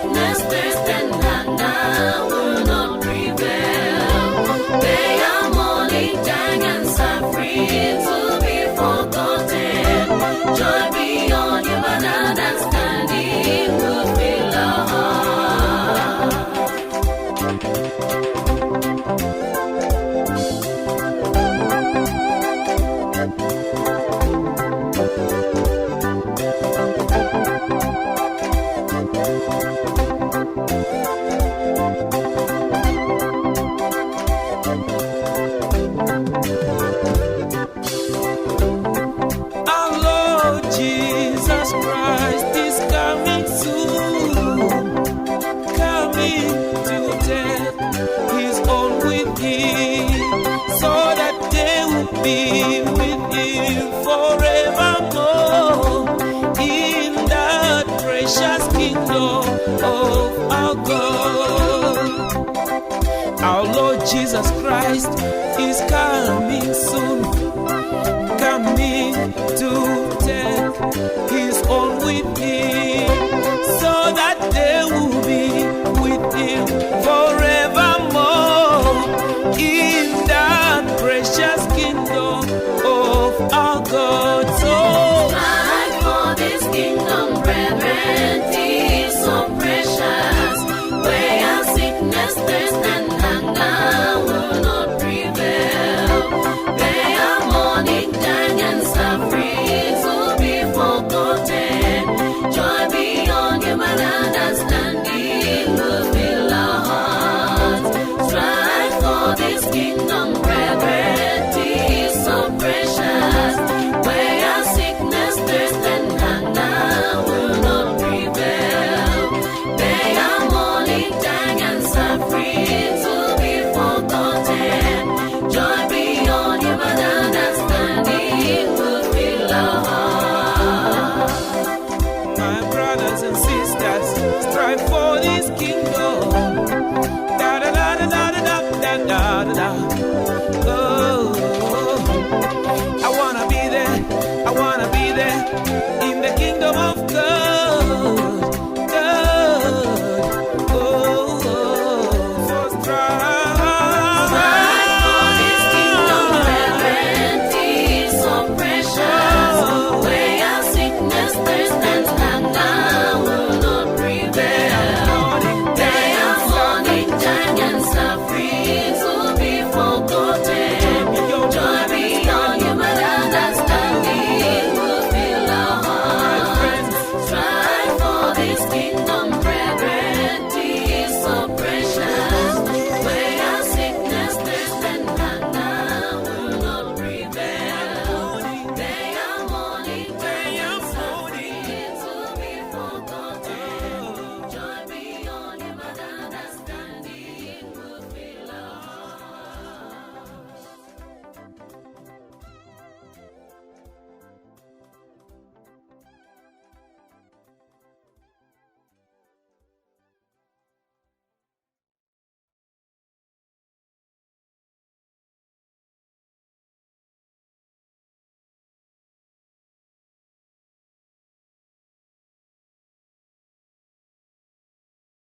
sickness, thirst, and hunger will not prevail. They are mourning, dying, and suffering to be forgotten. Joy beyond human understanding will fill our hearts. Our Lord Jesus Christ is coming soon, coming to take his own with him, so that they will be with him forevermore in that precious kingdom of our God. Our Lord Jesus Christ is coming soon, coming to take his own with him, so that they will be with him forevermore in that precious kingdom of our God. So Fight for this kingdom, brethren, is so precious. Where sickness, thirst, and hunger will not prevail. They are mourning, dying, and suffering to be forgotten. Joy beyond human understanding will fill our hearts. Strive for this kingdom, brethren, is so precious. Where sickness, thirst, and hunger will not prevail. They are mourning, dying, and suffering to be forgotten. Joy beyond human understanding will fill our hearts. my brothers and sisters, strive for this kingdom. Da da da da da.